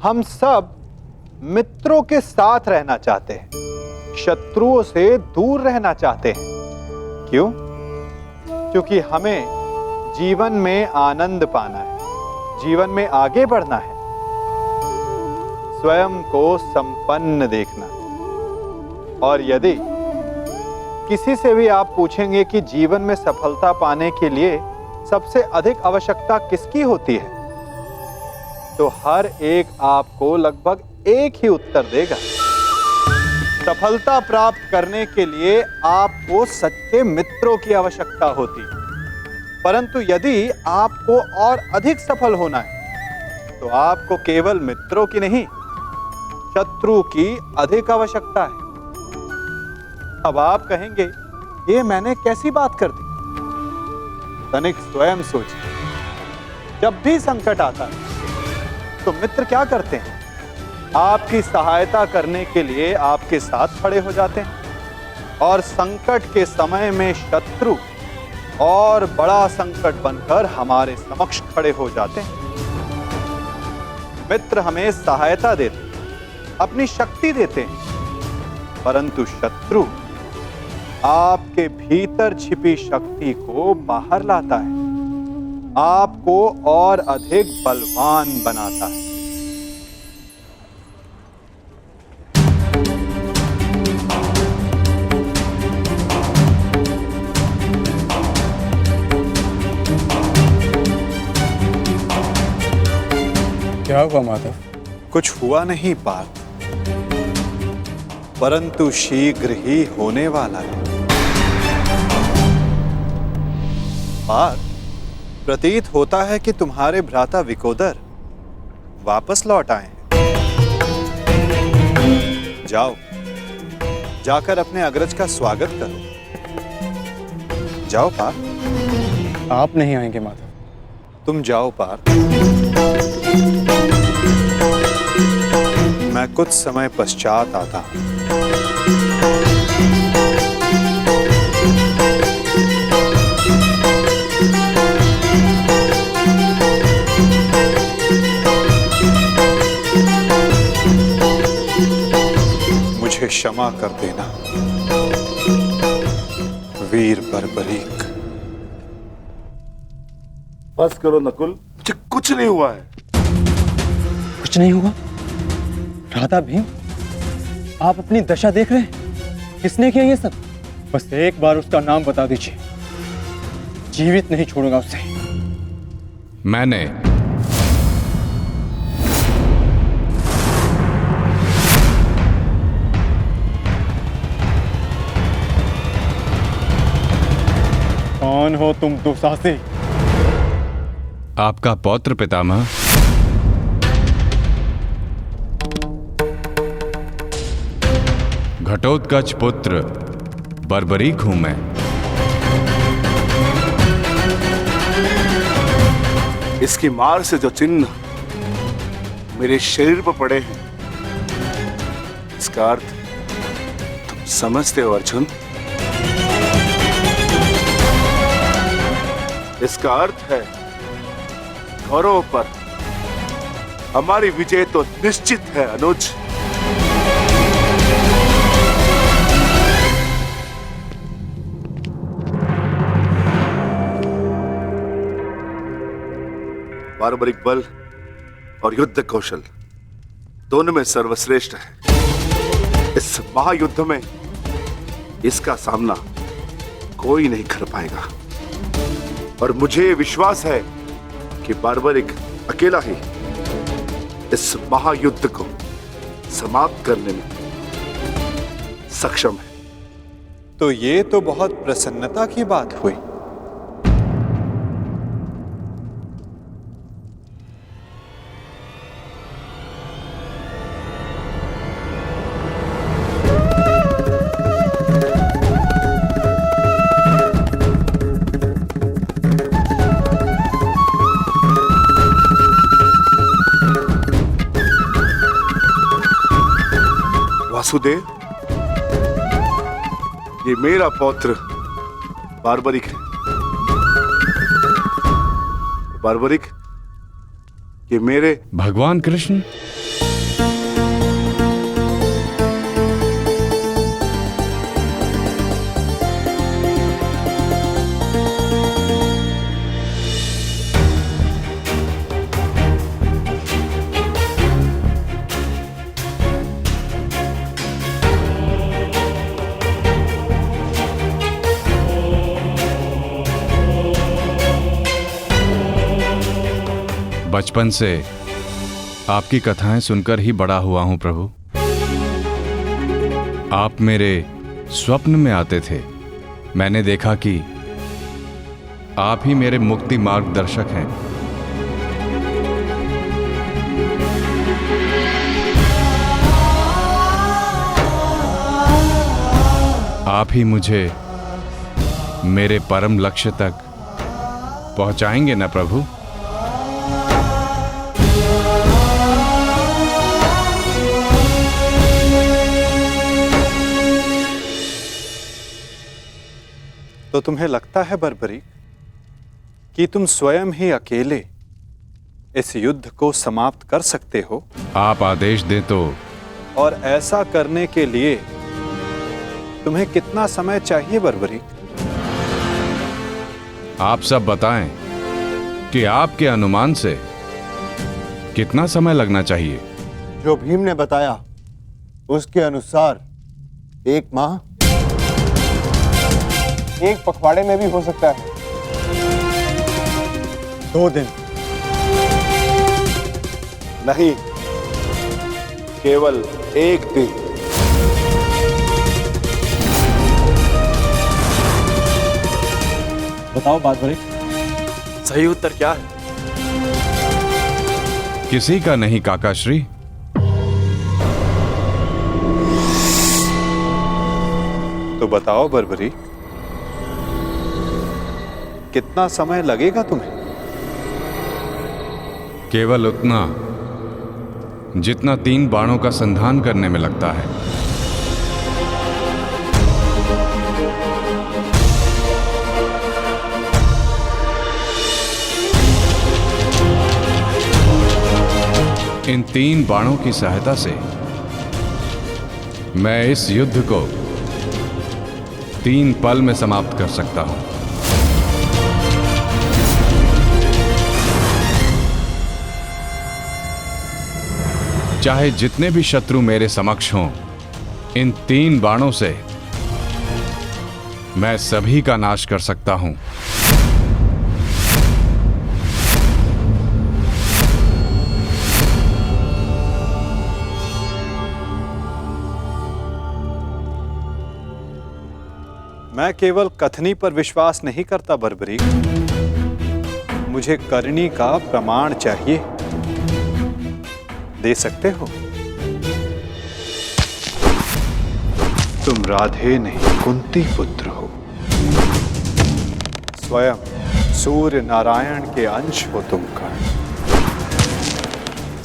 हम सब मित्रों के साथ रहना चाहते हैं, शत्रुओं से दूर रहना चाहते हैं। क्यों? क्योंकि हमें जीवन में आनंद पाना है, जीवन में आगे बढ़ना है, स्वयं को संपन्न देखना है। और यदि किसी से भी आप पूछेंगे कि जीवन में सफलता पाने के लिए सबसे अधिक आवश्यकता किसकी होती है, तो हर एक आपको लगभग एक ही उत्तर देगा। सफलता प्राप्त करने के लिए आपको सच्चे मित्रों की आवश्यकता होती है। परंतु यदि आपको और अधिक सफल होना है तो आपको केवल मित्रों की नहीं, शत्रु की अधिक आवश्यकता है। अब आप कहेंगे, ये मैंने कैसी बात कर दी? तनिक स्वयं सोचिए। जब भी संकट आता है तो मित्र क्या करते हैं? आपकी सहायता करने के लिए आपके साथ खड़े हो जाते हैं। और संकट के समय में शत्रु और बड़ा संकट बनकर हमारे समक्ष खड़े हो जाते हैं। मित्र हमें सहायता देते हैं, अपनी शक्ति देते हैं, परंतु शत्रु आपके भीतर छिपी शक्ति को बाहर लाता है, आपको और अधिक बलवान बनाता है। क्या हुआ माधव? कुछ हुआ नहीं पार्थ, परंतु शीघ्र ही होने वाला है। पार्थ, प्रतीत होता है कि तुम्हारे भ्राता विकोदर वापस लौट आए हैं। जाओ, जाकर अपने अग्रज का स्वागत करो। जाओ पार्थ। आप नहीं आएंगे माधव? तुम जाओ पार्थ, मैं कुछ समय पश्चात आता हूं। मुझे क्षमा कर देना वीर बर्बरीक। बस करो नकुल, मुझे कुछ नहीं हुआ है। कुछ नहीं हुआ? राधा भीम, आप अपनी दशा देख रहे हैं? किसने किया ये सब? बस एक बार उसका नाम बता दीजिए, जीवित नहीं छोड़ूंगा उसे। मैंने। कौन हो तुम दुसाहसी? आपका पौत्र पितामह। घटोत्कच पुत्र बर्बरीक हूं मैं। इसकी मार से जो चिन्ह मेरे शरीर पर पड़े हैं, इसका अर्थ तुम समझते हो अर्जुन? इसका अर्थ है कौरवों पर हमारी विजय तो निश्चित है अनुज। बार्बरिक बल और युद्ध कौशल दोनों में सर्वश्रेष्ठ है। इस महायुद्ध में इसका सामना कोई नहीं कर पाएगा। और मुझे विश्वास है कि बार्बरिक अकेला ही इस महायुद्ध को समाप्त करने में सक्षम है। तो ये तो बहुत प्रसन्नता की बात हुई। वासुदेव, ये मेरा पौत्र बार्बरिक है। बार्बरिक, ये मेरे भगवान कृष्ण। बचपन से आपकी कथाएं सुनकर ही बड़ा हुआ हूं प्रभु। आप मेरे स्वप्न में आते थे। मैंने देखा कि आप ही मेरे मुक्ति मार्गदर्शक हैं। आप ही मुझे मेरे परम लक्ष्य तक पहुंचाएंगे ना प्रभु? तो तुम्हें लगता है बर्बरीक कि तुम स्वयं ही अकेले इस युद्ध को समाप्त कर सकते हो? आप आदेश दें तो। और ऐसा करने के लिए तुम्हें कितना समय चाहिए बर्बरीक? आप सब बताएं कि आपके अनुमान से कितना समय लगना चाहिए? जो भीम ने बताया उसके अनुसार 1 माह। 1 पखवाड़े में भी हो सकता है। 2 दिन। नहीं, केवल 1 दिन। बताओ बर्बरीक, सही उत्तर क्या है? किसी का नहीं काकाश्री। तो बताओ बर्बरीक, कितना समय लगेगा तुम्हें? केवल उतना जितना 3 बाणों का संधान करने में लगता है। इन 3 बाणों की सहायता से मैं इस युद्ध को 3 पल में समाप्त कर सकता हूं। चाहे जितने भी शत्रु मेरे समक्ष हों, इन 3 बाणों से मैं सभी का नाश कर सकता हूं। मैं केवल कथनी पर विश्वास नहीं करता बर्बरीक, मुझे करनी का प्रमाण चाहिए। दे सकते हो? तुम राधे नहीं कुंती पुत्र हो। स्वयं सूर्य नारायण के अंश हो तुम कर्ण।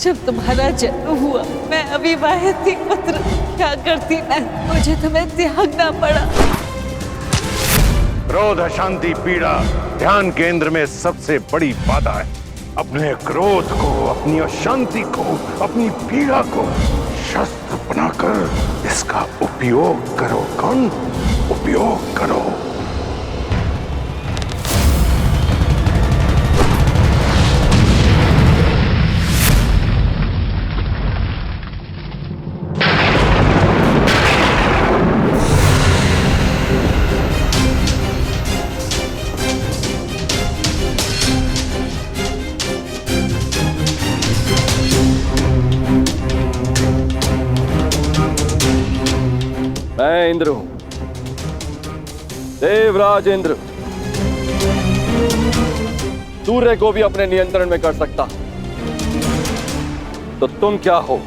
जब तुम्हारा जन्म हुआ मैं अविवाहित थी पुत्र, क्या करती मैं? मुझे तुम्हें त्यागना पड़ा। क्रोध, अशांति, पीड़ा ध्यान केंद्र में सबसे बड़ी बाधा है। अपने क्रोध को, अपनी अशांति को, अपनी पीड़ा को शस्त्र बनाकर इसका उपयोग करो। कौन? उपयोग करो। मैं इंद्र हूं, देवराज इंद्र। सूर्य को भी अपने नियंत्रण में कर सकता। तो तुम क्या हो?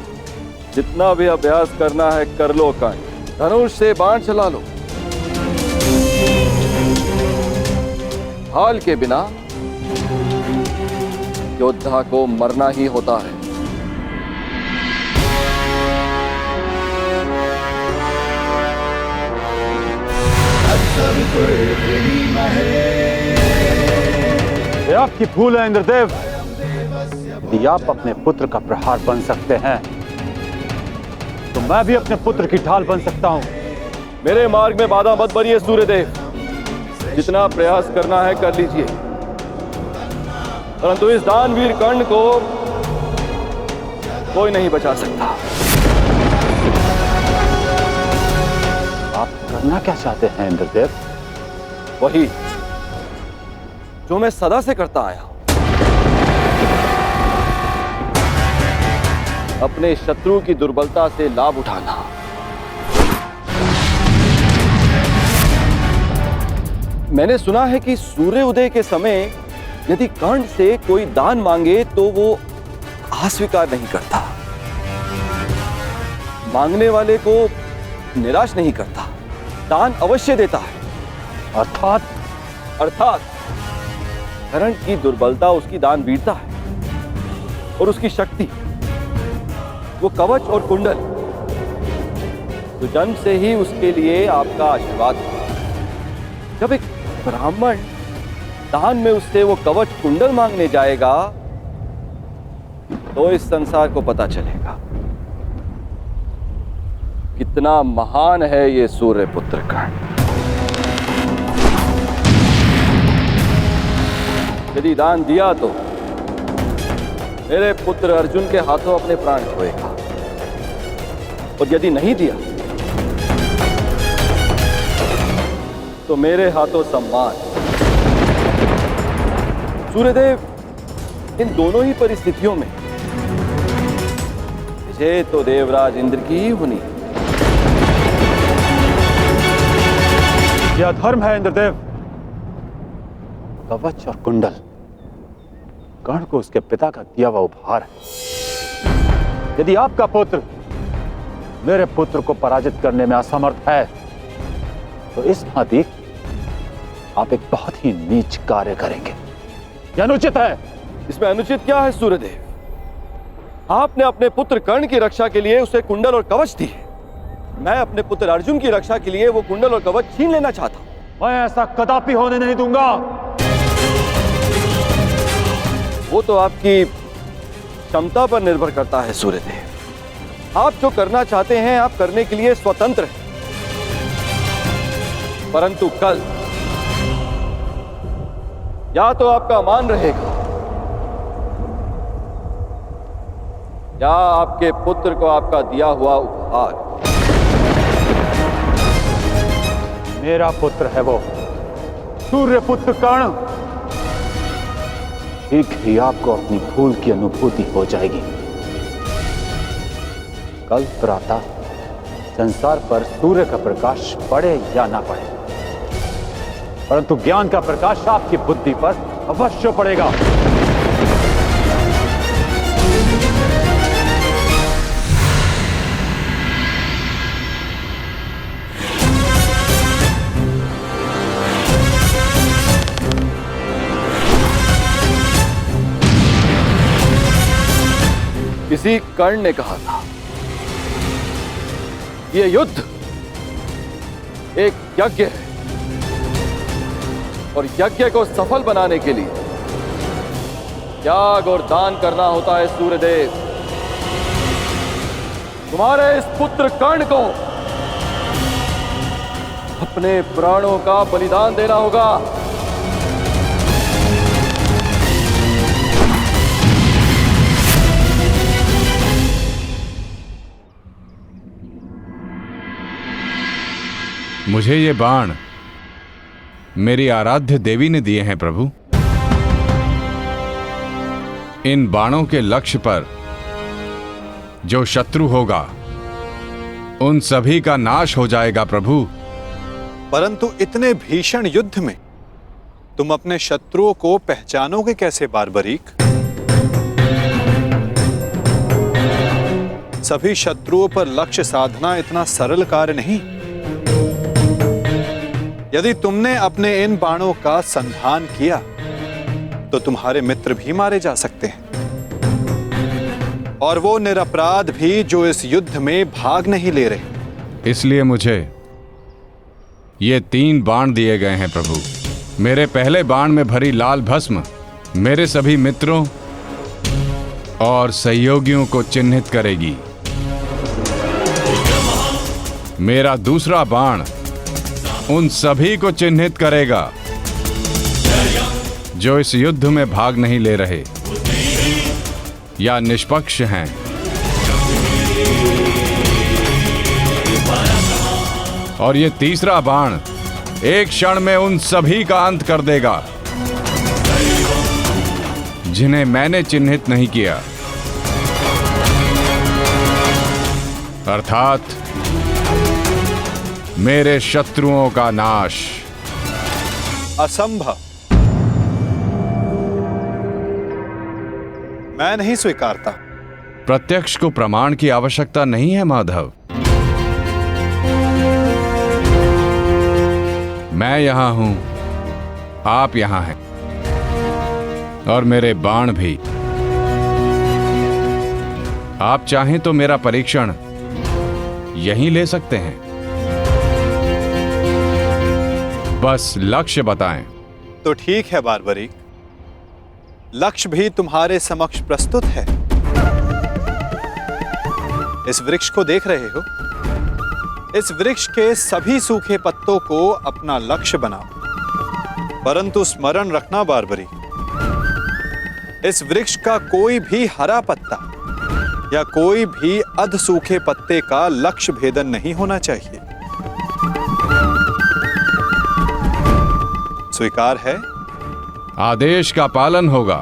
जितना भी अभ्यास करना है कर लो कर्ण। धनुष से बाण चला लो। हाल के बिना योद्धा को मरना ही होता है। ये आपकी भूल है इंद्रदेव। यदि आप अपने पुत्र का प्रहार बन सकते हैं तो मैं भी अपने पुत्र की ढाल बन सकता हूं। मेरे मार्ग में बाधा मत बनिए सूर्यदेव। जितना प्रयास करना है कर लीजिए, परंतु इस दानवीर कर्ण को कोई नहीं बचा सकता। आप करना क्या चाहते हैं इंद्रदेव? वही जो मैं सदा से करता आया हूं। अपने शत्रु की दुर्बलता से लाभ उठाना। मैंने सुना है कि सूर्य उदय के समय यदि कर्ण से कोई दान मांगे तो वो अस्वीकार नहीं करता, मांगने वाले को निराश नहीं करता, दान अवश्य देता है। अर्थात कर्ण की दुर्बलता उसकी दान वीरता है और उसकी शक्ति वो कवच और कुंडल, तो जन्म से ही उसके लिए आपका आशीर्वाद है। जब एक ब्राह्मण दान में उससे वो कवच कुंडल मांगने जाएगा तो इस संसार को पता चलेगा कितना महान है ये सूर्य पुत्र कर्ण। यदि दान दिया तो मेरे पुत्र अर्जुन के हाथों अपने प्राण खोएगा, और यदि नहीं दिया तो मेरे हाथों सम्मान। सूर्यदेव, इन दोनों ही परिस्थितियों में विजय तो देवराज इंद्र की ही होनी है। यह धर्म है इंद्रदेव। कवच और कुंडल कर्ण को उसके पिता का दिया हुआ उपहार है। यदि आपका पुत्र मेरे पुत्र को पराजित करने में असमर्थ है तो इस भांति आप एक बहुत ही नीच कार्य करेंगे। यह अनुचित है। इसमें अनुचित क्या है सूर्यदेव? आपने अपने पुत्र कर्ण की रक्षा के लिए उसे कुंडल और कवच दी, मैं अपने पुत्र अर्जुन की रक्षा के लिए वो कुंडल और कवच छीन लेना चाहता हूं। मैं ऐसा कदापि होने नहीं दूंगा। वो तो आपकी क्षमता पर निर्भर करता है सूर्यदेव। आप जो करना चाहते हैं आप करने के लिए स्वतंत्र हैं, परंतु कल या तो आपका मान रहेगा या आपके पुत्र को आपका दिया हुआ उपहार। मेरा पुत्र है वो सूर्य पुत्र कर्ण। शीघ्र ही आपको अपनी भूल की अनुभूति हो जाएगी। कल प्रातः संसार पर सूर्य का प्रकाश पड़े या ना पड़े, परंतु ज्ञान का प्रकाश आपकी बुद्धि पर अवश्य पड़ेगा। किसी कर्ण ने कहा था यह युद्ध एक यज्ञ है और यज्ञ को सफल बनाने के लिए त्याग और दान करना होता है। सूर्यदेव, तुम्हारे इस पुत्र कर्ण को अपने प्राणों का बलिदान देना होगा। मुझे ये बाण मेरी आराध्य देवी ने दिए हैं प्रभु। इन बाणों के लक्ष्य पर जो शत्रु होगा उन सभी का नाश हो जाएगा प्रभु। परंतु इतने भीषण युद्ध में तुम अपने शत्रुओं को पहचानोगे कैसे बारबरीक? सभी शत्रुओं पर लक्ष्य साधना इतना सरल कार्य नहीं। यदि तुमने अपने इन बाणों का संधान किया तो तुम्हारे मित्र भी मारे जा सकते हैं, और वो निरपराध भी जो इस युद्ध में भाग नहीं ले रहे। इसलिए मुझे ये 3 बाण दिए गए हैं प्रभु। मेरे पहले बाण में भरी लाल भस्म मेरे सभी मित्रों और सहयोगियों को चिन्हित करेगी। मेरा दूसरा बाण उन सभी को चिन्हित करेगा जो इस युद्ध में भाग नहीं ले रहे या निष्पक्ष हैं। और ये तीसरा बाण एक क्षण में उन सभी का अंत कर देगा जिन्हें मैंने चिन्हित नहीं किया। अर्थात मेरे शत्रुओं का नाश। असंभव। मैं नहीं स्वीकारता। प्रत्यक्ष को प्रमाण की आवश्यकता नहीं है माधव। मैं यहां हूं, आप यहां हैं, और मेरे बाण भी। आप चाहें तो मेरा परीक्षण यहीं ले सकते हैं। बस लक्ष्य बताएं। तो ठीक है बारबरीक, लक्ष्य भी तुम्हारे समक्ष प्रस्तुत है। इस वृक्ष को देख रहे हो? इस वृक्ष के सभी सूखे पत्तों को अपना लक्ष्य बनाओ। परंतु स्मरण रखना बारबरीक, इस वृक्ष का कोई भी हरा पत्ता या कोई भी अध सूखे पत्ते का लक्ष्य भेदन नहीं होना चाहिए। स्वीकार है? आदेश का पालन होगा।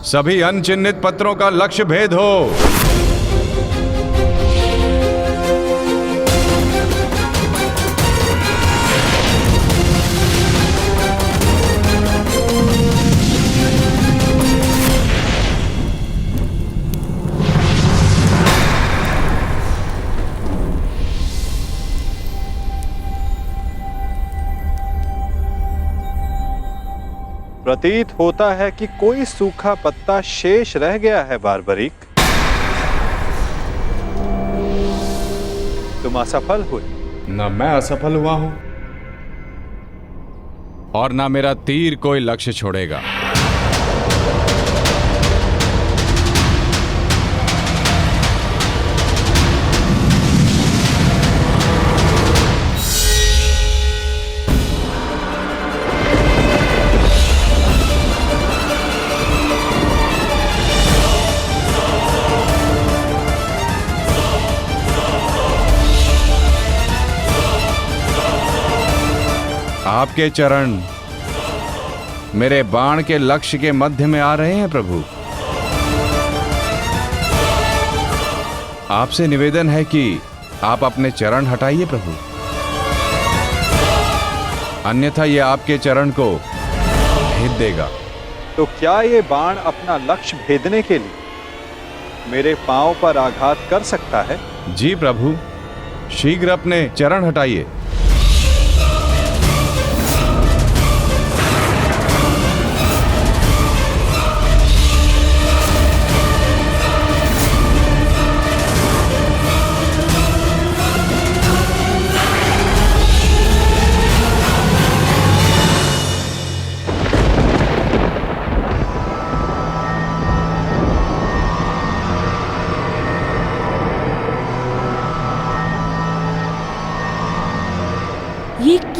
सभी अनचिन्हित पत्रों का लक्ष्य भेद हो। प्रतीत होता है कि कोई सूखा पत्ता शेष रह गया है बारबरीक। तुम असफल हुए। न मैं असफल हुआ हूं और न मेरा तीर कोई लक्ष्य छोड़ेगा। आपके चरण मेरे बाण के लक्ष्य के मध्य में आ रहे हैं प्रभु। आपसे निवेदन है कि आप अपने चरण हटाइए प्रभु, अन्यथा ये आपके चरण को भेद देगा। तो क्या ये बाण अपना लक्ष्य भेदने के लिए मेरे पांव पर आघात कर सकता है? जी प्रभु, शीघ्र अपने चरण हटाइए।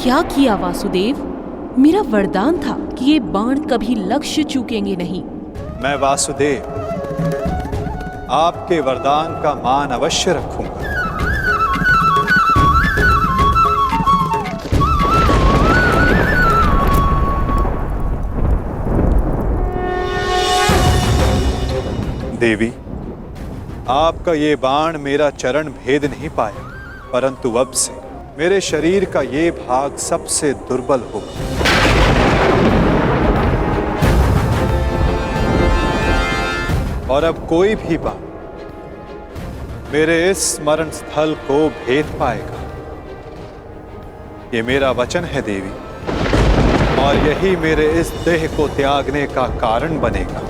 क्या किया वासुदेव? मेरा वरदान था कि ये बाण कभी लक्ष्य चूकेंगे नहीं। मैं वासुदेव आपके वरदान का मान अवश्य रखूंगा। देवी, आपका ये बाण मेरा चरण भेद नहीं पाया, परंतु अब से मेरे शरीर का ये भाग सबसे दुर्बल होगा। और अब कोई भी बाण मेरे इस स्मरण स्थल को भेद पाएगा। ये मेरा वचन है देवी, और यही मेरे इस देह को त्यागने का कारण बनेगा।